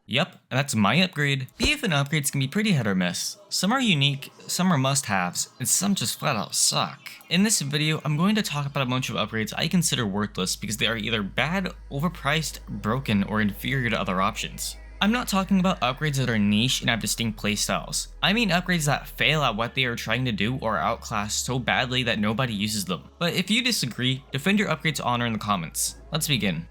Yep, that's my upgrade. BFN upgrades can be pretty hit or miss. Some are unique, some are must-haves, and some just flat out suck. In this video, I'm going to talk about a bunch of upgrades I consider worthless because they are either bad, overpriced, broken, or inferior to other options. I'm not talking about upgrades that are niche and have distinct playstyles. I mean upgrades that fail at what they are trying to do or are outclassed so badly that nobody uses them. But if you disagree, defend your upgrade's honor in the comments. Let's begin.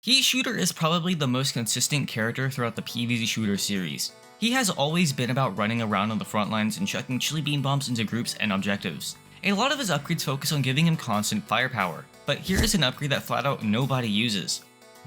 Heat Shooter is probably the most consistent character throughout the PvZ Shooter series. He has always been about running around on the front lines and chucking chili bean bombs into groups and objectives. A lot of his upgrades focus on giving him constant firepower, but here is an upgrade that flat out nobody uses.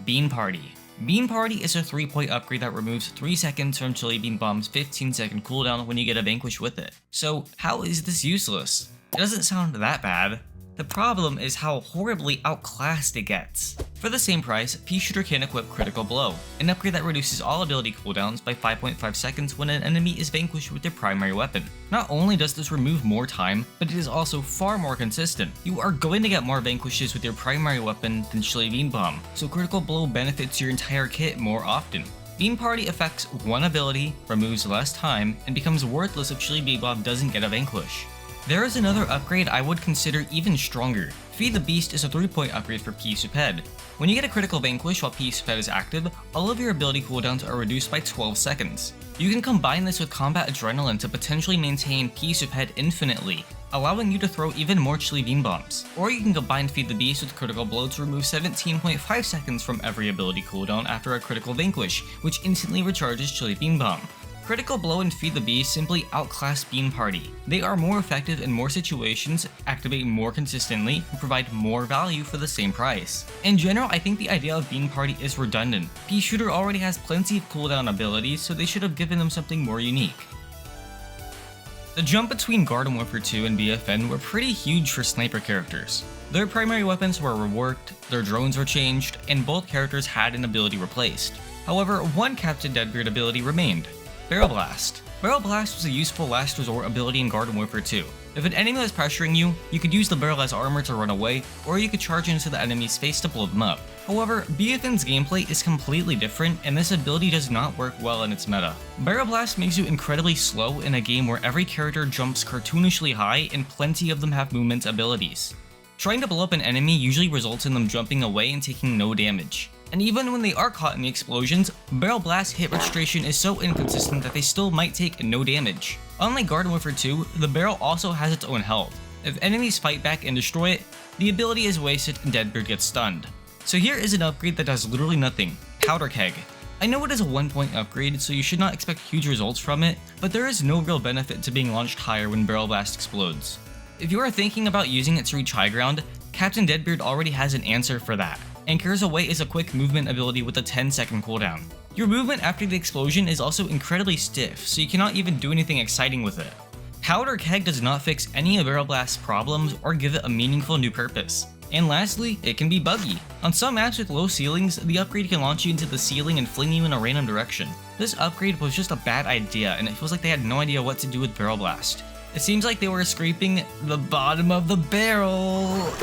Bean Party. Bean Party is a 3-point upgrade that removes 3 seconds from chili bean bomb's 15-second cooldown when you get a vanquish with it. So how is this useless? It doesn't sound that bad. The problem is how horribly outclassed it gets. For the same price, Heat Shooter can equip Critical Blow, an upgrade that reduces all ability cooldowns by 5.5 seconds when an enemy is vanquished with their primary weapon. Not only does this remove more time, but it is also far more consistent. You are going to get more vanquishes with your primary weapon than Chili Bean Bomb, so Critical Blow benefits your entire kit more often. Bean Party affects one ability, removes less time, and becomes worthless if Chili Bean Bomb doesn't get a vanquish. There is another upgrade I would consider even stronger. Feed the Beast is a 3-point upgrade for P-Suped. When you get a critical vanquish while P-Suped is active, all of your ability cooldowns are reduced by 12 seconds. You can combine this with Combat Adrenaline to potentially maintain P-Suped infinitely, allowing you to throw even more Chili Bean Bombs. Or you can combine Feed the Beast with Critical Blow to remove 17.5 seconds from every ability cooldown after a critical vanquish, which instantly recharges Chili Bean Bomb. Critical Blow and Feed the Beast simply outclass Bean Party. They are more effective in more situations, activate more consistently, and provide more value for the same price. In general, I think the idea of Bean Party is redundant. Heat Shooter already has plenty of cooldown abilities, so they should have given them something more unique. The jump between Garden Warfare 2 and BFN were pretty huge for sniper characters. Their primary weapons were reworked, their drones were changed, and both characters had an ability replaced. However, one Captain Deadbeard ability remained. Barrel Blast. Barrel Blast was a useful last resort ability in Garden Warfare 2. If an enemy was pressuring you, you could use the barrel as armor to run away, or you could charge into the enemy's face to blow them up. However, BFN's gameplay is completely different, and this ability does not work well in its meta. Barrel Blast makes you incredibly slow in a game where every character jumps cartoonishly high and plenty of them have movement abilities. Trying to blow up an enemy usually results in them jumping away and taking no damage. And even when they are caught in the explosions, Barrel Blast hit registration is so inconsistent that they still might take no damage. Unlike Garden Warfare 2, the barrel also has its own health. If enemies fight back and destroy it, the ability is wasted and Deadbeard gets stunned. So here is an upgrade that does literally nothing. Powder Keg. I know it is a 1-point upgrade, so you should not expect huge results from it, but there is no real benefit to being launched higher when Barrel Blast explodes. If you are thinking about using it to reach high ground, Captain Deadbeard already has an answer for that. Anchors Away is a quick movement ability with a 10-second cooldown. Your movement after the explosion is also incredibly stiff, so you cannot even do anything exciting with it. Powder Keg does not fix any of Barrel Blast's problems or give it a meaningful new purpose. And lastly, it can be buggy. On some maps with low ceilings, the upgrade can launch you into the ceiling and fling you in a random direction. This upgrade was just a bad idea, and it feels like they had no idea what to do with Barrel Blast. It seems like they were scraping the bottom of the barrel.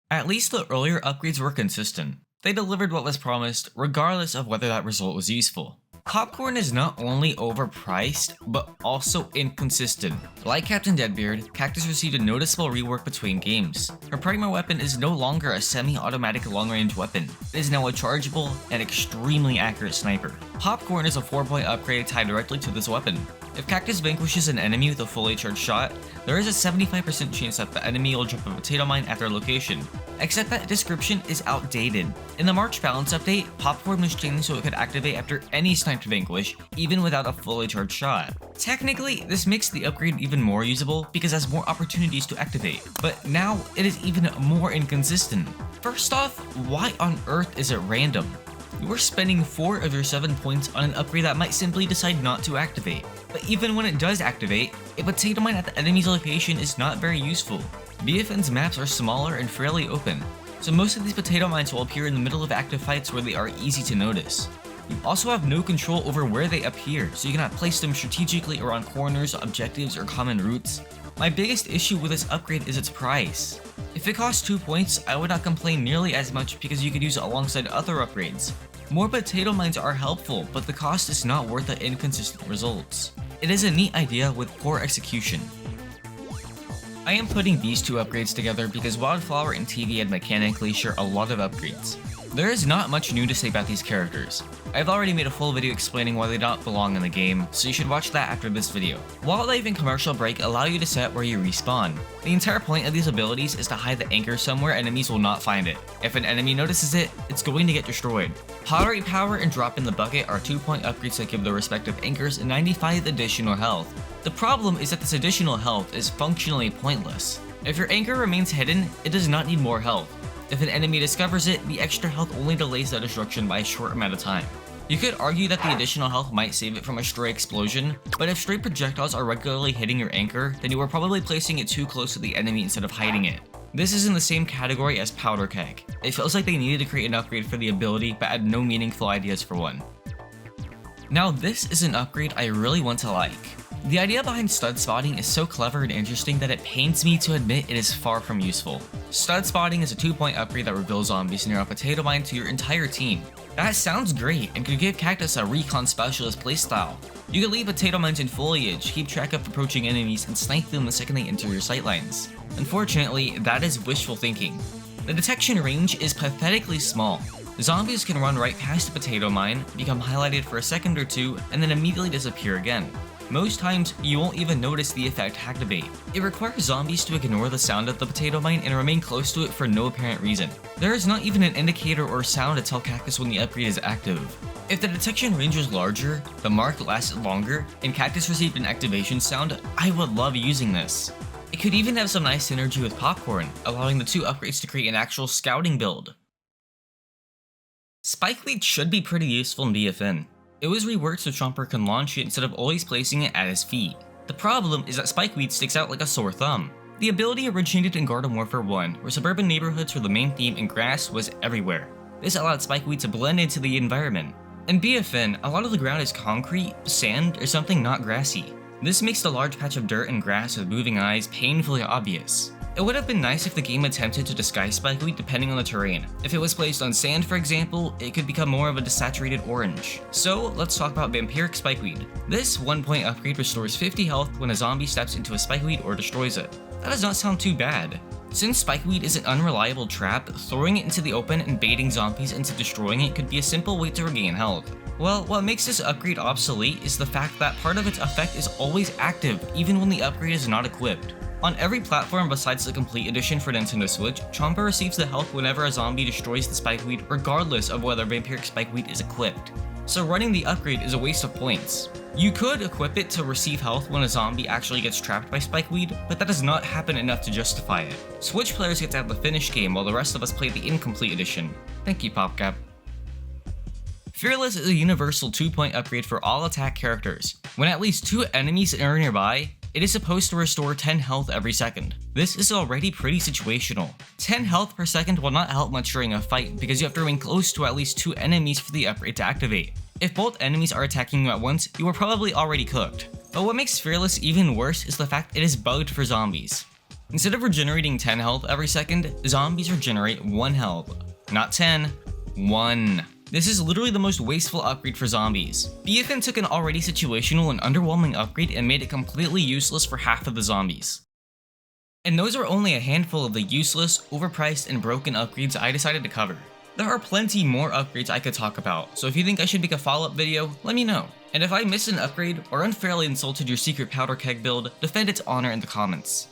At least the earlier upgrades were consistent. They delivered what was promised, regardless of whether that result was useful. Popcorn is not only overpriced, but also inconsistent. Like Captain Deadbeard, Cactus received a noticeable rework between games. Her primary weapon is no longer a semi-automatic long-range weapon. It is now a chargeable and extremely accurate sniper. Popcorn is a 4-point upgrade tied directly to this weapon. If Cactus vanquishes an enemy with a fully charged shot, there is a 75% chance that the enemy will drop a potato mine at their location. Except that description is outdated. In the March balance update, Popcorn was changed so it could activate after any sniped vanquish, even without a fully charged shot. Technically, this makes the upgrade even more usable because it has more opportunities to activate, but now it is even more inconsistent. First off, why on earth is it random? You are spending 4 of your 7 points on an upgrade that might simply decide not to activate. But even when it does activate, a potato mine at the enemy's location is not very useful. BFN's maps are smaller and fairly open, so most of these potato mines will appear in the middle of active fights where they are easy to notice. You also have no control over where they appear, so you cannot place them strategically around corners, objectives, or common routes. My biggest issue with this upgrade is its price. If it costs 2 points, I would not complain nearly as much because you could use it alongside other upgrades. More potato mines are helpful, but the cost is not worth the inconsistent results. It is a neat idea with poor execution. I am putting these two upgrades together because Wildflower and TV mechanically share a lot of upgrades. There is not much new to say about these characters. I've already made a full video explaining why they don't belong in the game, so you should watch that after this video. Wildlife and Commercial Break allow you to set where you respawn. The entire point of these abilities is to hide the anchor somewhere enemies will not find it. If an enemy notices it, it's going to get destroyed. Pottery Power and Drop in the Bucket are 2-point upgrades that give the respective anchors 95 additional health. The problem is that this additional health is functionally pointless. If your anchor remains hidden, it does not need more health. If an enemy discovers it, the extra health only delays that destruction by a short amount of time. You could argue that the additional health might save it from a stray explosion, but if stray projectiles are regularly hitting your anchor, then you are probably placing it too close to the enemy instead of hiding it. This is in the same category as Powder Keg. It feels like they needed to create an upgrade for the ability, but had no meaningful ideas for one. Now this is an upgrade I really want to like. The idea behind Spud Spotting is so clever and interesting that it pains me to admit it is far from useful. Spud Spotting is a 2-point upgrade that reveals zombies near a potato mine to your entire team. That sounds great and could give Cactus a recon specialist playstyle. You can leave potato mines in foliage, keep track of approaching enemies, and snipe them the second they enter your sightlines. Unfortunately, that is wishful thinking. The detection range is pathetically small. Zombies can run right past a potato mine, become highlighted for a second or two, and then immediately disappear again. Most times, you won't even notice the effect activate. It requires zombies to ignore the sound of the potato mine and remain close to it for no apparent reason. There is not even an indicator or sound to tell Cactus when the upgrade is active. If the detection range was larger, the mark lasted longer, and Cactus received an activation sound, I would love using this. It could even have some nice synergy with Popcorn, allowing the two upgrades to create an actual scouting build. Spikeweed should be pretty useful in BFN. It was reworked so Chomper can launch it instead of always placing it at his feet. The problem is that Spikeweed sticks out like a sore thumb. The ability originated in Garden Warfare 1, where suburban neighborhoods were the main theme and grass was everywhere. This allowed Spikeweed to blend into the environment. In BFN, a lot of the ground is concrete, sand, or something not grassy. This makes the large patch of dirt and grass with moving eyes painfully obvious. It would have been nice if the game attempted to disguise Spikeweed depending on the terrain. If it was placed on sand, for example, it could become more of a desaturated orange. So let's talk about Vampiric Spikeweed. This 1-point upgrade restores 50 health when a zombie steps into a Spikeweed or destroys it. That does not sound too bad. Since Spikeweed is an unreliable trap, throwing it into the open and baiting zombies into destroying it could be a simple way to regain health. Well, what makes this upgrade obsolete is the fact that part of its effect is always active, even when the upgrade is not equipped. On every platform besides the Complete Edition for Nintendo Switch, Chomper receives the health whenever a zombie destroys the Spikeweed regardless of whether Vampiric Spikeweed is equipped. So running the upgrade is a waste of points. You could equip it to receive health when a zombie actually gets trapped by Spikeweed, but that does not happen enough to justify it. Switch players get to have the finished game while the rest of us play the Incomplete Edition. Thank you, PopCap. Fearless is a universal 2-point upgrade for all attack characters. When at least 2 enemies are nearby, it is supposed to restore 10 health every second. This is already pretty situational. 10 health per second will not help much during a fight because you have to remain close to at least 2 enemies for the upgrade to activate. If both enemies are attacking you at once, you are probably already cooked. But what makes Fearless even worse is the fact it is bugged for zombies. Instead of regenerating 10 health every second, zombies regenerate 1 health. Not 10, 1. This is literally the most wasteful upgrade for zombies. BFN took an already situational and underwhelming upgrade and made it completely useless for half of the zombies. And those are only a handful of the useless, overpriced, and broken upgrades I decided to cover. There are plenty more upgrades I could talk about, so if you think I should make a follow-up video, let me know. And if I missed an upgrade or unfairly insulted your secret powder keg build, defend its honor in the comments.